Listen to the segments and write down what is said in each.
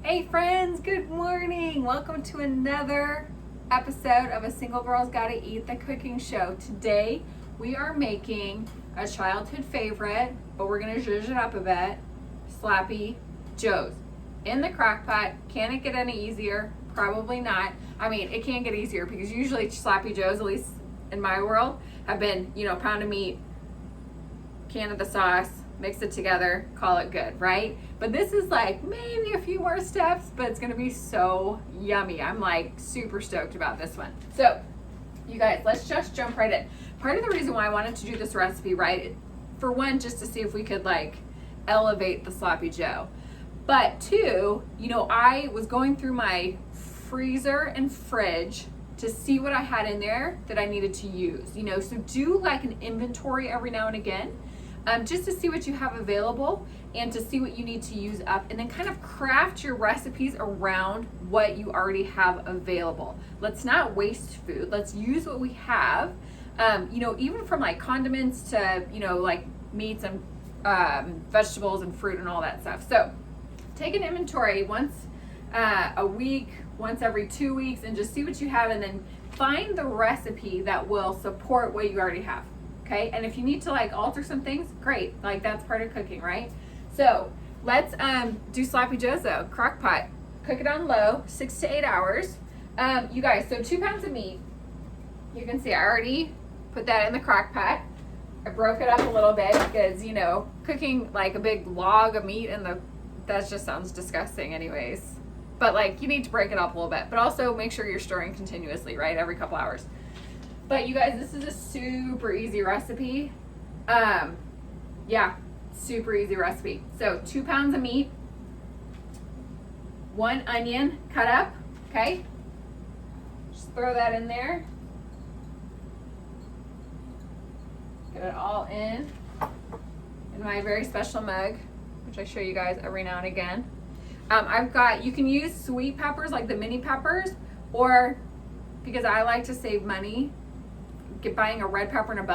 Hey friends, good morning. Welcome to another episode of A Single Girl's Gotta Eat the Cooking Show. Today we are making a childhood favorite, but we're gonna zhuzh it up a bit, Sloppy Joes. In the crock pot. Can it get any easier? Probably not. I mean, it can get easier because usually Sloppy Joes, at least in my world, have been, pound of meat, can of the sauce, mix it together, call it good, right? But this is like maybe a few more steps, but it's gonna be so yummy. I'm like super stoked about this one. So you guys, let's just jump right in. Part of the reason why I wanted to do this recipe, right, for one, just to see if we could like elevate the Sloppy Joe. But two, I was going through my freezer and fridge to see what I had in there that I needed to use, so do like an inventory every now and again. Just to see what you have available and to see what you need to use up, and then kind of craft your recipes around what you already have available. Let's not waste food. Let's use what we have, even from like condiments to, like meats and vegetables and fruit and all that stuff. So take an inventory once a week, once every 2 weeks, and just see what you have, and then find the recipe that will support what you already have. Okay, and if you need to like alter some things, great. Like that's part of cooking, right? So let's do Sloppy Joes though. Crock pot, cook it on low, 6 to 8 hours. You guys, so 2 pounds of meat. You can see I already put that in the crock pot. I broke it up a little bit because cooking like a big log of meat that just sounds disgusting, anyways. But like you need to break it up a little bit, but also make sure you're stirring continuously, right? Every couple hours. But you guys, this is a super easy recipe. Super easy recipe. So 2 pounds of meat, 1 onion cut up, okay? Just throw that in there. Get it all in my very special mug, which I show you guys every now and again. You can use sweet peppers like the mini peppers, or because I like to save money, buying a red pepper and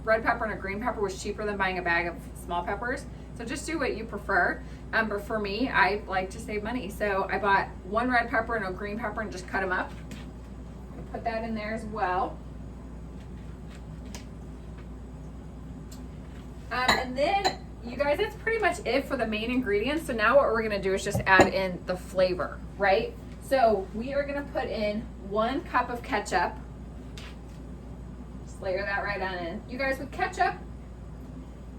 red pepper and a green pepper was cheaper than buying a bag of small peppers. So just do what you prefer. But for me, I like to save money. So I bought 1 red pepper and a green pepper and just cut them up. Put that in there as well. And then you guys, that's pretty much it for the main ingredients. So now what we're gonna do is just add in the flavor, right? So we are gonna put in 1 cup of ketchup. Layer that right on in. You guys, with ketchup,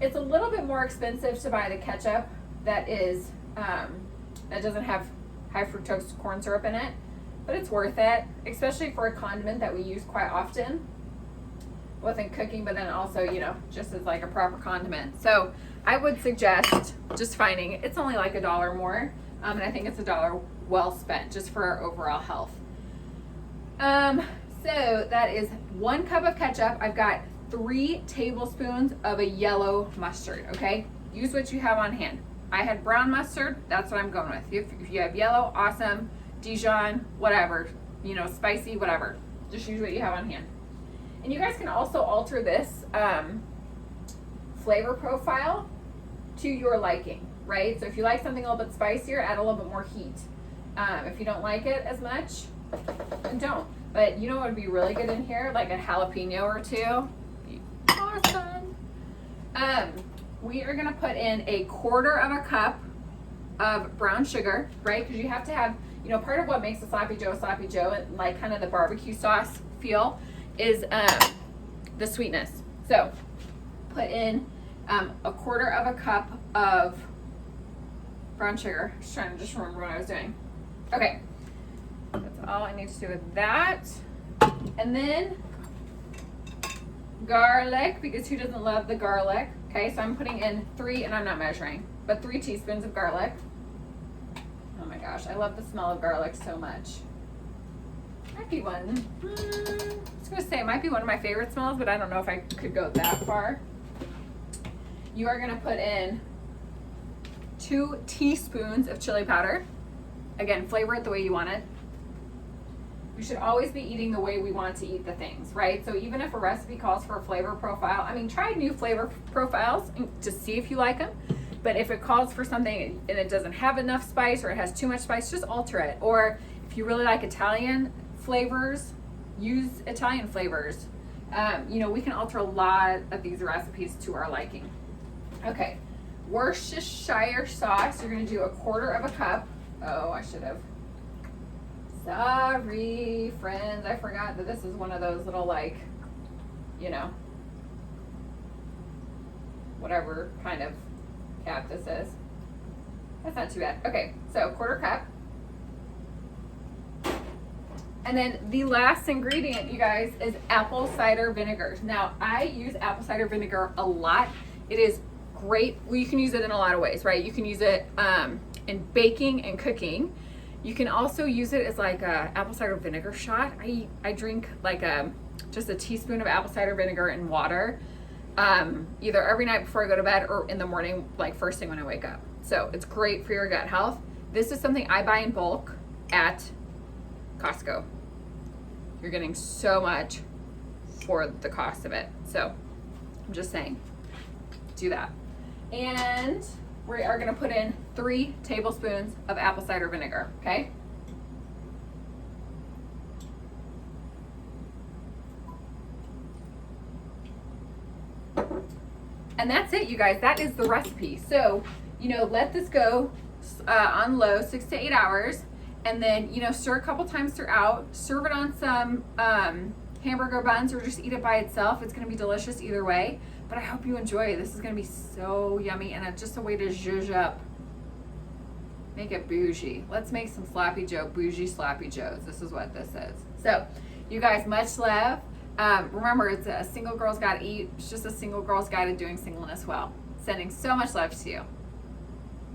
it's a little bit more expensive to buy the ketchup that doesn't have high fructose corn syrup in it, but it's worth it, especially for a condiment that we use quite often, both in cooking, but then also, just as like a proper condiment. So I would suggest just finding, it's only like $1 more, and I think it's $1 well spent just for our overall health. So that is 1 cup of ketchup. I've got 3 tablespoons of a yellow mustard, okay? Use what you have on hand. I had brown mustard, that's what I'm going with. If you have yellow, awesome. Dijon, whatever, spicy, whatever. Just use what you have on hand. And you guys can also alter this flavor profile to your liking, right? So if you like something a little bit spicier, add a little bit more heat. If you don't like it as much, then don't. But you know what would be really good in here? Like a jalapeno or 2. Awesome. We are gonna put in 1/4 cup of brown sugar, right? Because you have to have, part of what makes the Sloppy Joe, and like kind of the barbecue sauce feel is the sweetness. So put in 1/4 cup of brown sugar. Just trying to remember what I was doing. Okay. That's all I need to do with that. And then garlic, because who doesn't love the garlic? Okay, so I'm putting in 3, and I'm not measuring, but 3 teaspoons of garlic. Oh my gosh, I love the smell of garlic so much. Might be one, I was gonna say it might be one of my favorite smells, but I don't know if I could go that far. You are gonna put in 2 teaspoons of chili powder. Again, flavor it the way you want it. We should always be eating the way we want to eat the things, right? So even if a recipe calls for a flavor profile, try new flavor profiles to see if you like them. But if it calls for something and it doesn't have enough spice or it has too much spice, just alter it. Or if you really like Italian flavors, use Italian flavors. We can alter a lot of these recipes to our liking. Okay, Worcestershire sauce, you're gonna do 1/4 of a cup. Oh, I should have. Sorry, friends, I forgot that this is one of those little, like, whatever kind of cap this is. That's not too bad. Okay, so 1/4 cup. And then the last ingredient, you guys, is apple cider vinegar. Now, I use apple cider vinegar a lot. It is great. Well, you can use it in a lot of ways, right? You can use it in baking and cooking. You can also use it as like a apple cider vinegar shot. I drink like just a teaspoon of apple cider vinegar in water, either every night before I go to bed or in the morning, like first thing when I wake up. So it's great for your gut health. This is something I buy in bulk at Costco. You're getting so much for the cost of it. So I'm just saying, do that. And we are gonna put in 3 tablespoons of apple cider vinegar, okay? And that's it, you guys. That is the recipe. So, let this go on low 6 to 8 hours. And then, stir a couple times throughout. Serve it on some hamburger buns or just eat it by itself. It's going to be delicious either way. But I hope you enjoy it. This is going to be so yummy, and it's just a way to zhuzh up. Make it bougie. Let's make some sloppy joe, bougie sloppy joes. This is what this is. So, you guys, much love. Remember, it's a single girl's guide to eat. It's just a single girl's guide to doing singleness well. Sending so much love to you.